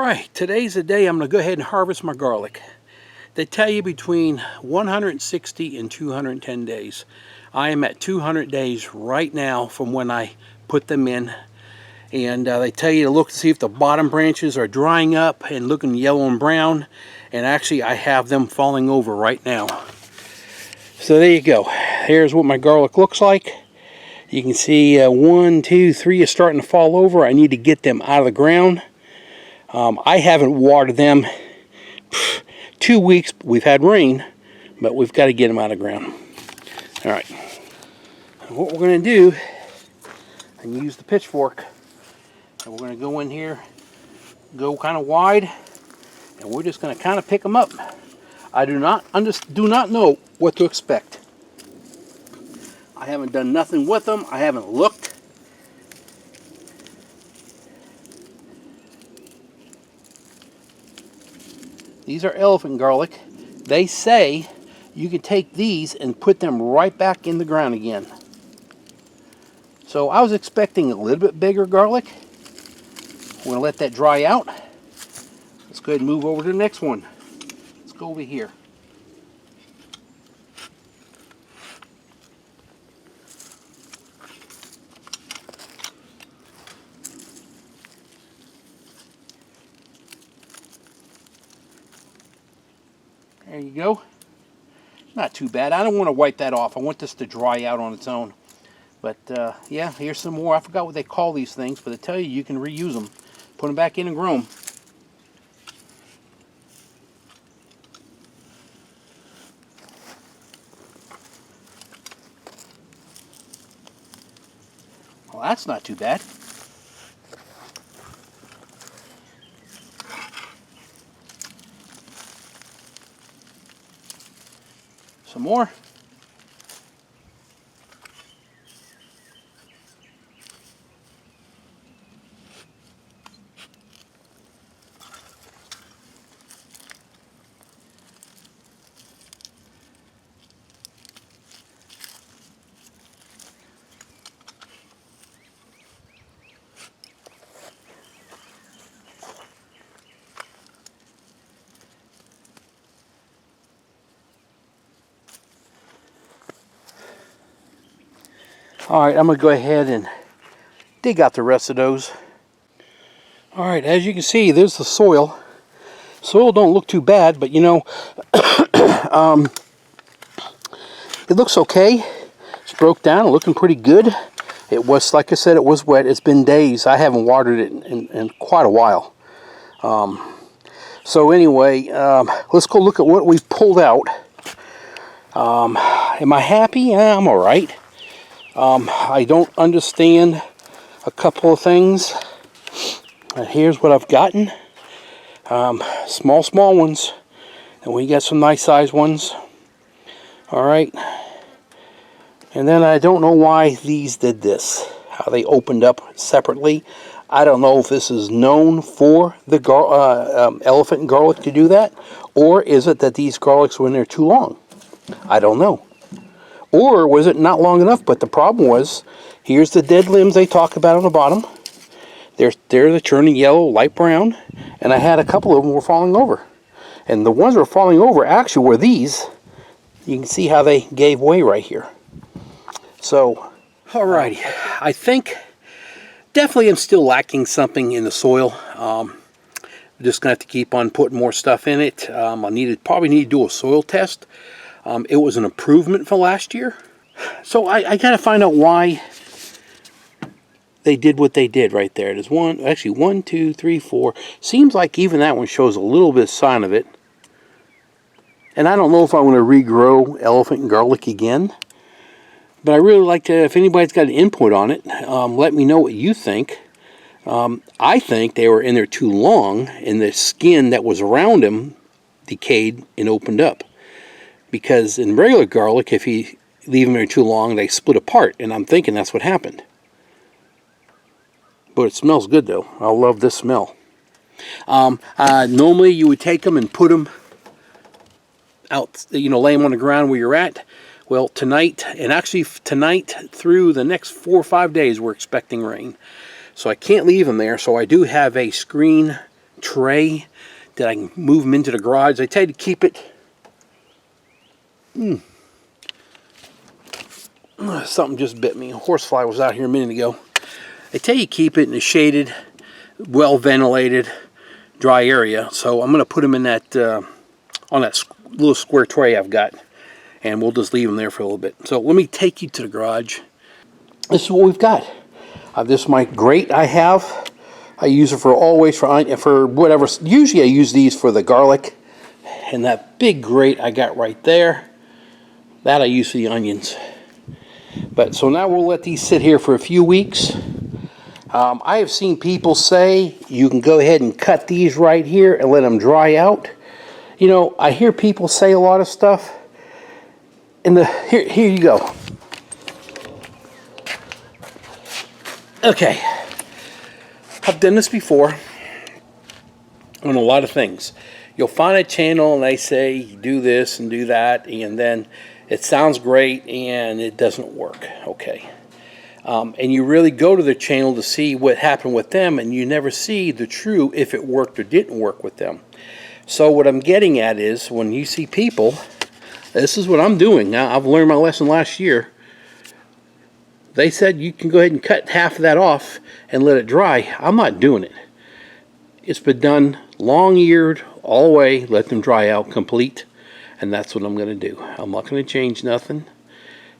Alright, today's the day I'm going to go ahead and harvest my garlic. They tell you between 160 and 210 days. I am at 200 days right now from when I put them in. And they tell you to look to see if the bottom branches are drying up and looking yellow and brown. And actually I have them falling over right now. So there you go. Here's what my garlic looks like. You can see 1, 2, 3 is starting to fall over. I need to get them out of the ground. I haven't watered them 2 weeks. We've had rain, but we've got to get them out of the ground. All right. And what we're going to do, and use the pitchfork, and we're going to go in here, go kind of wide, and we're just going to kind of pick them up. I do not know what to expect. I haven't done nothing with them. I haven't looked. These are elephant garlic. They say you can take these and put them right back in the ground again. So I was expecting a little bit bigger garlic. We're going to let that dry out. Let's go ahead and move over to the next one. Let's go over here. There you go. Not too bad. I don't want to wipe that off. I want this to dry out on its own. But yeah, here's some more. I forgot what they call these things, but they tell you you can reuse them. Put them back in and grow them. Well, that's not too bad. Some more. Alright, I'm going to go ahead and dig out the rest of those. Alright, as you can see, there's the soil. Soil don't look too bad, but you know, it looks okay. It's broke down, looking pretty good. It was, like I said, it was wet. It's been days. I haven't watered it in quite a while. So anyway, let's go look at what we've pulled out. Am I happy? Yeah, I'm alright. I don't understand a couple of things. Here's what I've gotten. Small ones. And we got some nice sized ones. Alright. And then I don't know why these did this. How they opened up separately. I don't know if this is known for the elephant garlic to do that. Or is it that these garlics were in there too long? I don't know. Or was it not long enough? But the problem was, here's the dead limbs they talk about on the bottom. They're turning yellow, light brown. And I had a couple of them were falling over. And the ones that were falling over actually were these. You can see how they gave way right here. So, alrighty. I think definitely I'm still lacking something in the soil. I'm just going to have to keep on putting more stuff in it. I probably need to do a soil test. It was an improvement from last year. So I got to find out why they did what they did right there. There's actually 1, 2, 3, 4. Seems like even that one shows a little bit of sign of it. And I don't know if I want to regrow elephant garlic again. But I really like to, if anybody's got an input on it, let me know what you think. I think they were in there too long and the skin that was around them decayed and opened up. Because in regular garlic, if you leave them there too long, they split apart. And I'm thinking that's what happened. But it smells good, though. I love this smell. Normally, you would take them and put them out, you know, lay them on the ground where you're at. Well, tonight, and actually tonight through the next 4 or 5 days, we're expecting rain. So I can't leave them there. So I do have a screen tray that I can move them into the garage. I tell you to keep it. Something just bit me. A horsefly was out here a minute ago. I tell you keep it in a shaded, well ventilated, dry area. So I'm going to put them in that on that little square tray I've got, and we'll just leave them there for a little bit. So let me take you to the garage. This is what we've got. This is my grate I have. I use it for always for whatever. Usually I use these for the garlic, and that big grate I got right there, that I use for the onions. But so now we'll let these sit here for a few weeks. I have seen people say you can go ahead and cut these right here and let them dry out. You know, I hear people say a lot of stuff. And here you go. Okay, I've done this before on a lot of things. You'll find a channel and they say do this and do that, and then it sounds great and it doesn't work. Okay. And you really go to the channel to see what happened with them, and you never see the true if it worked or didn't work with them. So what I'm getting at is when you see people, this is what I'm doing. Now, I've learned my lesson last year. They said you can go ahead and cut half of that off and let it dry. I'm not doing it. It's been done long-eared all the way, let them dry out complete, and that's what I'm going to do. I'm not going to change nothing.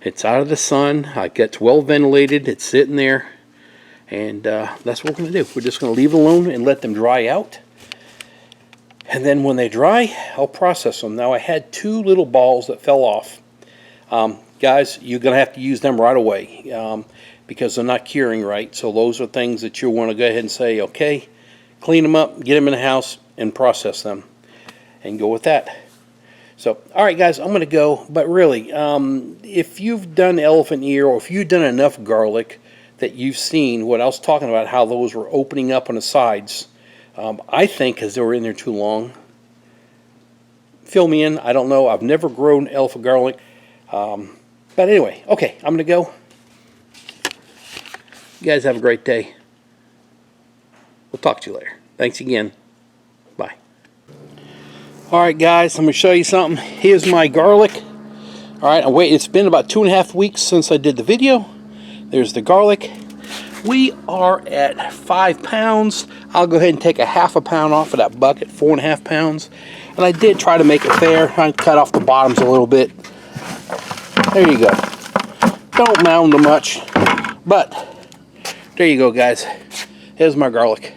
It's out of the sun. It gets well ventilated. It's sitting there, and that's what we're going to do. We're just going to leave it alone and let them dry out. And then when they dry, I'll process them. Now I had 2 little balls that fell off. Guys, you're going to have to use them right away because they're not curing right. So those are things that you want to go ahead and say, okay, clean them up, get them in the house, and process them, and go with that. So, all right, guys, I'm going to go. But really, if you've done elephant ear, or if you've done enough garlic that you've seen what I was talking about, how those were opening up on the sides, I think because they were in there too long. Fill me in. I don't know. I've never grown elephant garlic. But anyway, okay, I'm going to go. You guys have a great day. We'll talk to you later. Thanks again. Bye. Alright guys, I'm going to show you something. Here's my garlic. Alright, it's been about 2.5 weeks since I did the video. There's the garlic. We are at 5 pounds. I'll go ahead and take a ½ pound off of that bucket, 4.5 pounds. And I did try to make it fair. I cut off the bottoms a little bit. There you go. Don't mound them much. But, there you go guys. Here's my garlic.